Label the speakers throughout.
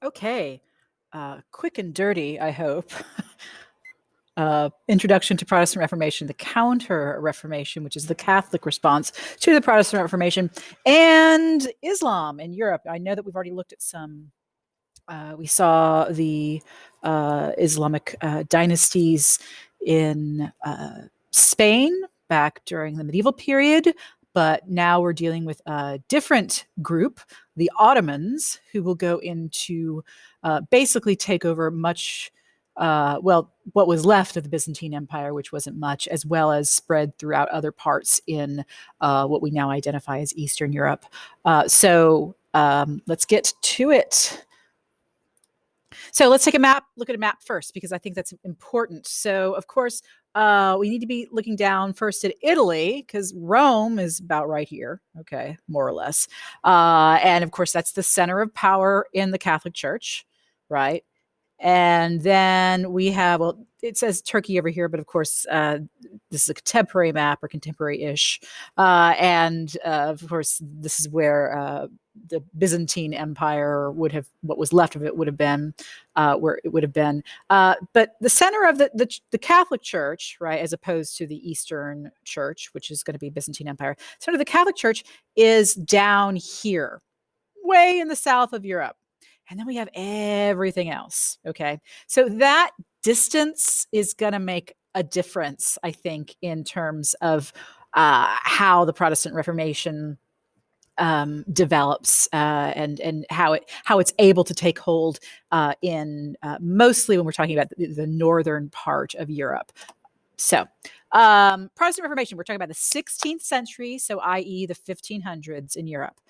Speaker 1: Okay. Quick and dirty, I hope. Introduction to Protestant Reformation, the Counter Reformation, which is the Catholic response to the Protestant Reformation, and Islam in Europe. I know that we've already looked at some. We saw the Islamic dynasties in Spain back during the medieval period, but now we're dealing with a different group, the Ottomans, who will go into basically take over much, what was left of the Byzantine Empire, which wasn't much, as well as spread throughout other parts in what we now identify as Eastern Europe. So let's get to it. So let's take a map, look at a map first, because I think that's important. So, of course, we need to be looking down first at Italy, because Rome is about right here, okay, more or less. And of course, that's the center of power in the Catholic Church, right? And then we have, well, it says Turkey over here, but of course, this is a contemporary map or contemporary-ish. Of course, this is where the Byzantine Empire would have, what was left of it would have been, where it would have been. But the center of the Catholic Church, right, as opposed to the Eastern Church, which is going to be Byzantine Empire, center of the Catholic Church is down here, way in the south of Europe. And then we have everything else. Okay. So that distance is going to make a difference, I think, in terms of how the Protestant Reformation develops and how it's able to take hold in mostly when we're talking about the northern part of Europe. So Protestant Reformation, we're talking about the 16th century, so i.e. the 1500s in Europe.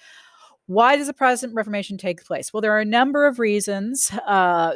Speaker 1: Why does the Protestant Reformation take place? Well, there are a number of reasons.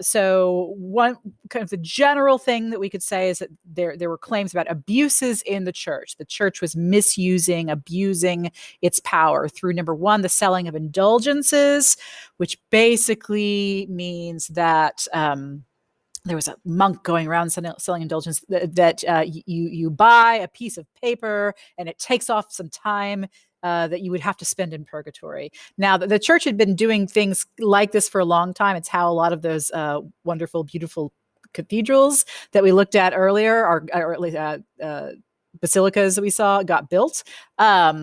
Speaker 1: So one kind of the general thing that we could say is that there were claims about abuses in the church. The church was abusing its power through, number one, the selling of indulgences, which basically means that there was a monk going around selling indulgence that you buy a piece of paper and it takes off some time that you would have to spend in purgatory. Now, the church had been doing things like this for a long time. It's how a lot of those wonderful, beautiful cathedrals that we looked at earlier, or at least basilicas that we saw, got built. But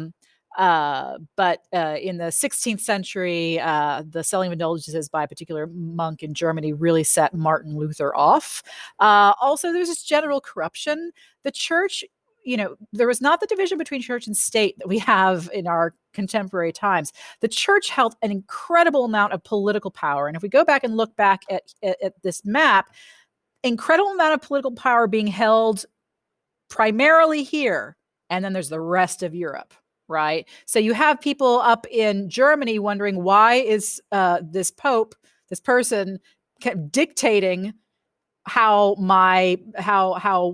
Speaker 1: in the 16th century, the selling of indulgences by a particular monk in Germany really set Martin Luther off. Also, there's this general corruption. The church, there was not the division between church and state that we have in our contemporary times. The church held an incredible amount of political power. And if we go back and look back at this map, incredible amount of political power being held primarily here. And then there's the rest of Europe, right? So you have people up in Germany wondering, why is this Pope, this person, kept dictating how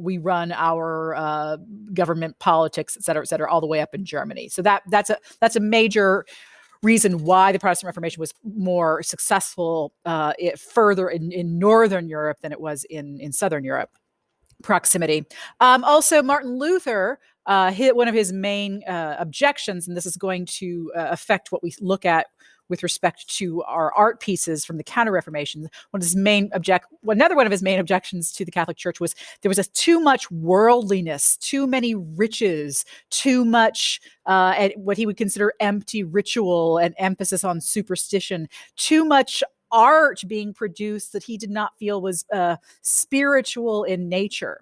Speaker 1: we run our government politics, et cetera, all the way up in Germany. So that's a major reason why the Protestant Reformation was more successful further in Northern Europe than it was in Southern Europe. Proximity. Also, Martin Luther hit one of his main objections, and this is going to affect what we look at with respect to our art pieces from the Counter-Reformation. Another one of his main objections to the Catholic Church was there was too much worldliness, too many riches, too much what he would consider empty ritual and emphasis on superstition, too much art being produced that he did not feel was spiritual in nature.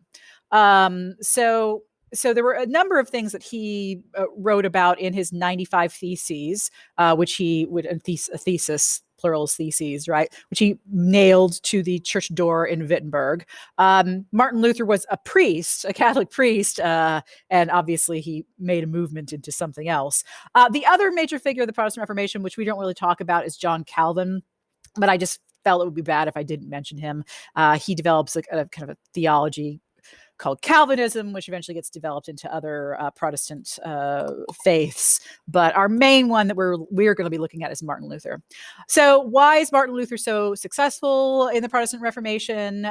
Speaker 1: So there were a number of things that he wrote about in his 95 Theses, which he would, a thesis, plural is theses, right? Which he nailed to the church door in Wittenberg. Martin Luther was a priest, a Catholic priest, and obviously he made a movement into something else. The other major figure of the Protestant Reformation, which we don't really talk about, is John Calvin. But I just felt it would be bad if I didn't mention him. He develops a kind of a theology called Calvinism, which eventually gets developed into other Protestant faiths. But our main one that we're going to be looking at is Martin Luther. So why is Martin Luther so successful in the Protestant Reformation?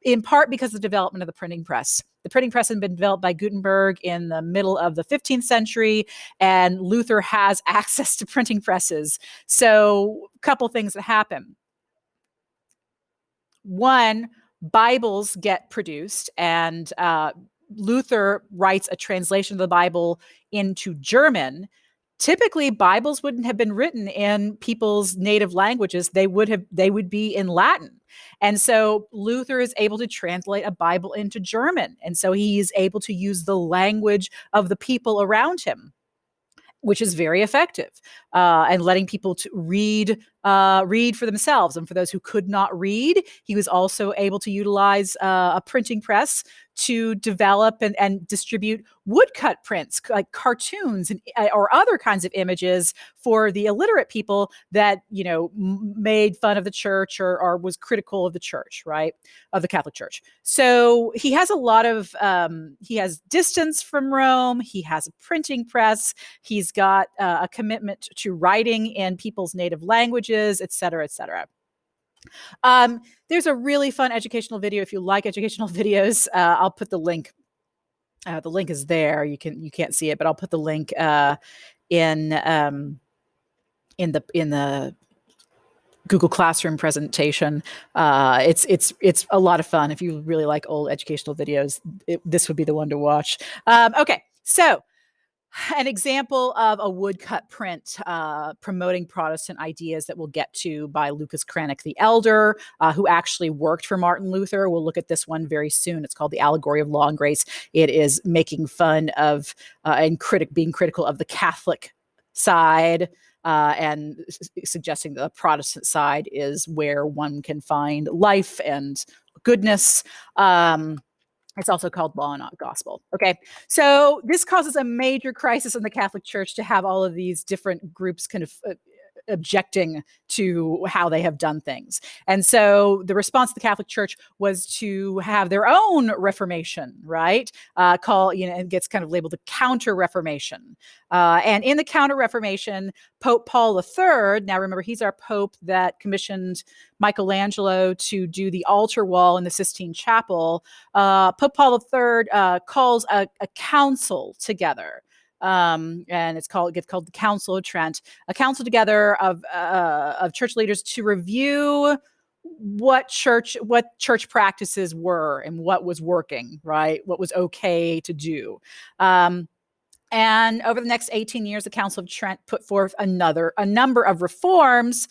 Speaker 1: In part because of the development of the printing press. The printing press had been developed by Gutenberg in the middle of the 15th century, and Luther has access to printing presses. So a couple things that happen. One, Bibles get produced, and Luther writes a translation of the Bible into German. Typically, Bibles wouldn't have been written in people's native languages. They would be in Latin. And so Luther is able to translate a Bible into German. And so he's able to use the language of the people around him, which is very effective, and letting people to read for themselves. And for those who could not read, he was also able to utilize a printing press to develop and distribute woodcut prints, like cartoons or other kinds of images for the illiterate people that made fun of the church or was critical of the church, right, of the Catholic Church. So he has a lot of he has distance from Rome. He has a printing press. He's got a commitment to writing in people's native languages, et cetera, et cetera. There's a really fun educational video. If you like educational videos, I'll put the link. The link is there. You can't see it, but I'll put the link in the Google Classroom presentation. It's a lot of fun. If you really like old educational videos, this would be the one to watch. Okay, so an example of a woodcut print promoting Protestant ideas that we'll get to by Lucas Cranach the Elder, who actually worked for Martin Luther. We'll look at this one very soon. It's called The Allegory of Law and Grace. It is making fun of and being critical of the Catholic side, and suggesting that the Protestant side is where one can find life and goodness. It's also called Law and Not Gospel. Okay, so this causes a major crisis in the Catholic Church to have all of these different groups kind of objecting to how they have done things. And so the response of the Catholic Church was to have their own Reformation, right? It gets kind of labeled the Counter-Reformation. And in the Counter-Reformation, Pope Paul III, now remember, he's our Pope that commissioned Michelangelo to do the altar wall in the Sistine Chapel. Pope Paul III calls a council together. And it gets called the Council of Trent, a council together of church leaders to review what church practices were and what was working, right? What was okay to do. And over the next 18 years, the Council of Trent put forth a number of reforms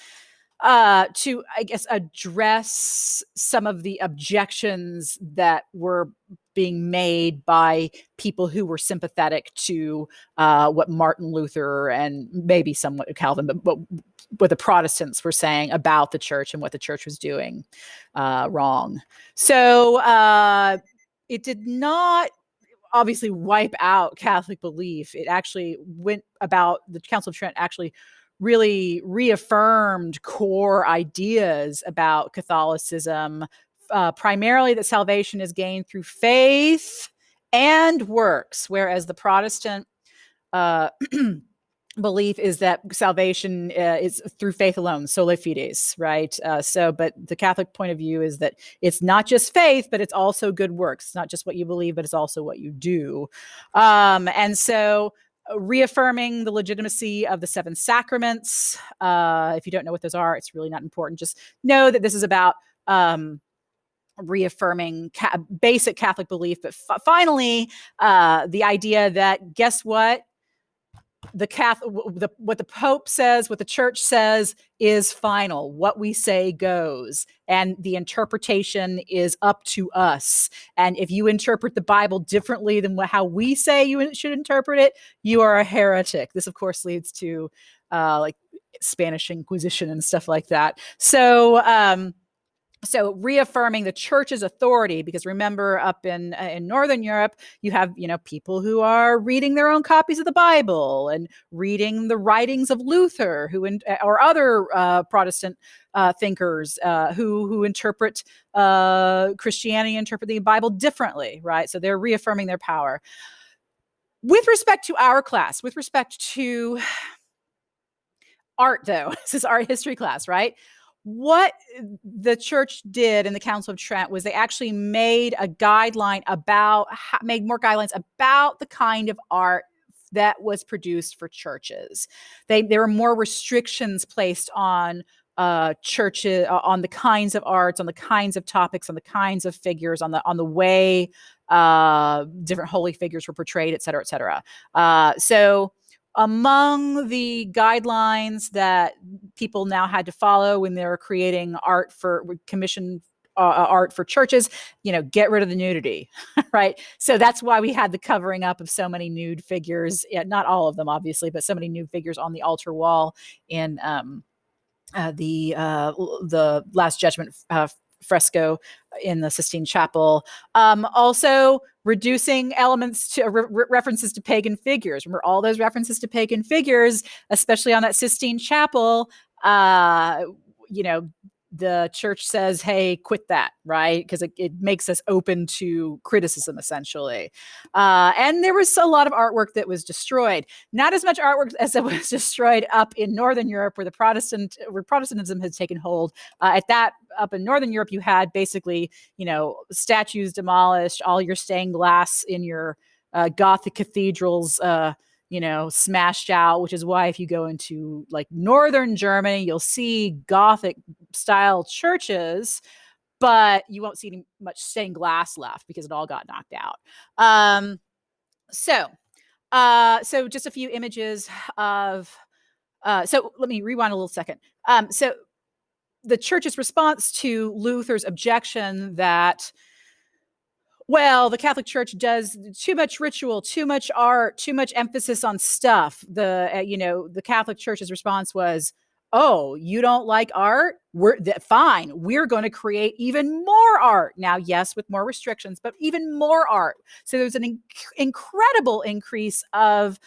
Speaker 1: to, I guess, address some of the objections that were being made by people who were sympathetic to what Martin Luther and maybe somewhat Calvin, but what the Protestants were saying about the church and what the church was doing wrong. So it did not obviously wipe out Catholic belief. It actually the Council of Trent actually really reaffirmed core ideas about Catholicism, primarily that salvation is gained through faith and works, whereas the Protestant belief is that salvation is through faith alone, sola fides, right? But the Catholic point of view is that it's not just faith, but it's also good works. It's not just what you believe, but it's also what you do. And so reaffirming the legitimacy of the seven sacraments. If you don't know what those are, it's really not important. Just know that this is about reaffirming basic Catholic belief. But finally, the idea that, guess what? What the Pope says, what the Church says is final. What we say goes, and the interpretation is up to us. And if you interpret the Bible differently than how we say you should interpret it, you are a heretic. This, of course, leads to like Spanish Inquisition and stuff like that. So reaffirming the church's authority, because remember, up in Northern Europe, you have people who are reading their own copies of the Bible and reading the writings of Luther, or other Protestant thinkers who interpret Christianity, interpret the Bible differently, right? So they're reaffirming their power. With respect to our class, with respect to art, though, this is art history class, right? What the church did in the Council of Trent was they actually made more guidelines about the kind of art that was produced for churches. There were more restrictions placed on churches, on the kinds of arts, on the kinds of topics, on the kinds of figures, on the way different holy figures were portrayed, et cetera, et cetera. So among the guidelines that people now had to follow when they were creating art for commission art for churches, get rid of the nudity, right? So that's why we had the covering up of so many nude figures, not all of them, obviously, but so many nude figures on the altar wall in the Last Judgment fresco in the Sistine Chapel. Also reducing elements to references to pagan figures. Remember all those references to pagan figures, especially on that Sistine Chapel. The church says, hey, quit that, right? Because it makes us open to criticism, essentially. And there was a lot of artwork that was destroyed. Not as much artwork as it was destroyed up in Northern Europe, where Protestantism has taken hold. Up in Northern Europe, you had basically, statues demolished, all your stained glass in your Gothic cathedrals smashed out, which is why if you go into like northern Germany, you'll see Gothic style churches, but you won't see any much stained glass left because it all got knocked out. So just a few images of, so let me rewind a little second. So the church's response to Luther's objection that, well, the Catholic Church does too much ritual, too much art, too much emphasis on stuff. The Catholic Church's response was, oh, you don't like art? Fine. We're going to create even more art. Now, yes, with more restrictions, but even more art. So there's an incredible increase of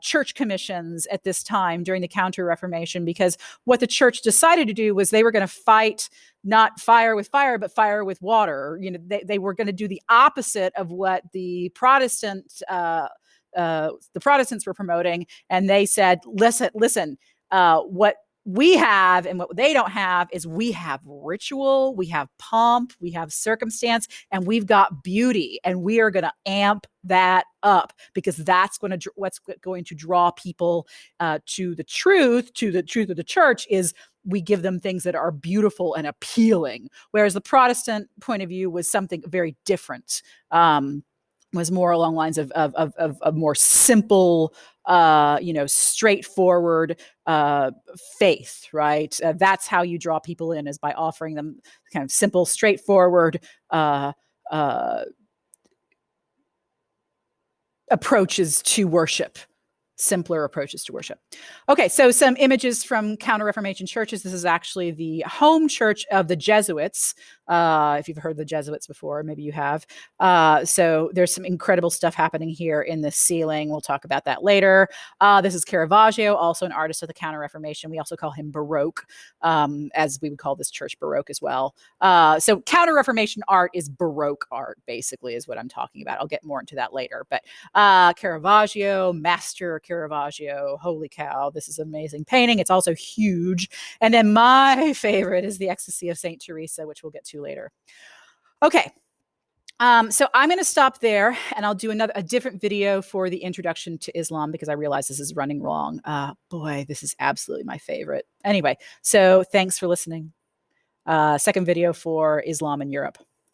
Speaker 1: church commissions at this time during the Counter-Reformation, because what the church decided to do was they were going to fight not fire with fire, but fire with water. They were going to do the opposite of what the Protestants were promoting. And they said, listen, what we have and what they don't have is we have ritual, we have pomp, we have circumstance, and we've got beauty, and we are going to amp that up because that's what's going to draw people to the truth of the church. Is we give them things that are beautiful and appealing, whereas the Protestant point of view was something very different. Was more along lines of more simple, straightforward faith, right? That's how you draw people in, is by offering them kind of simple, straightforward approaches to worship. Simpler approaches to worship. Okay, so some images from Counter-Reformation churches. This is actually the home church of the Jesuits. If you've heard the Jesuits before, maybe you have. So there's some incredible stuff happening here in the ceiling. We'll talk about that later. This is Caravaggio, also an artist of the Counter-Reformation. We also call him Baroque, as we would call this church Baroque as well. So Counter-Reformation art is Baroque art, basically, is what I'm talking about. I'll get more into that later. But Caravaggio, Master Caravaggio, holy cow, this is an amazing painting. It's also huge. And then my favorite is the Ecstasy of St. Teresa, which we'll get to later. Okay, so I'm going to stop there, and I'll do a different video for the introduction to Islam, because I realize this is running long. Boy, this is absolutely my favorite. Anyway, so thanks for listening. Second video for Islam in Europe.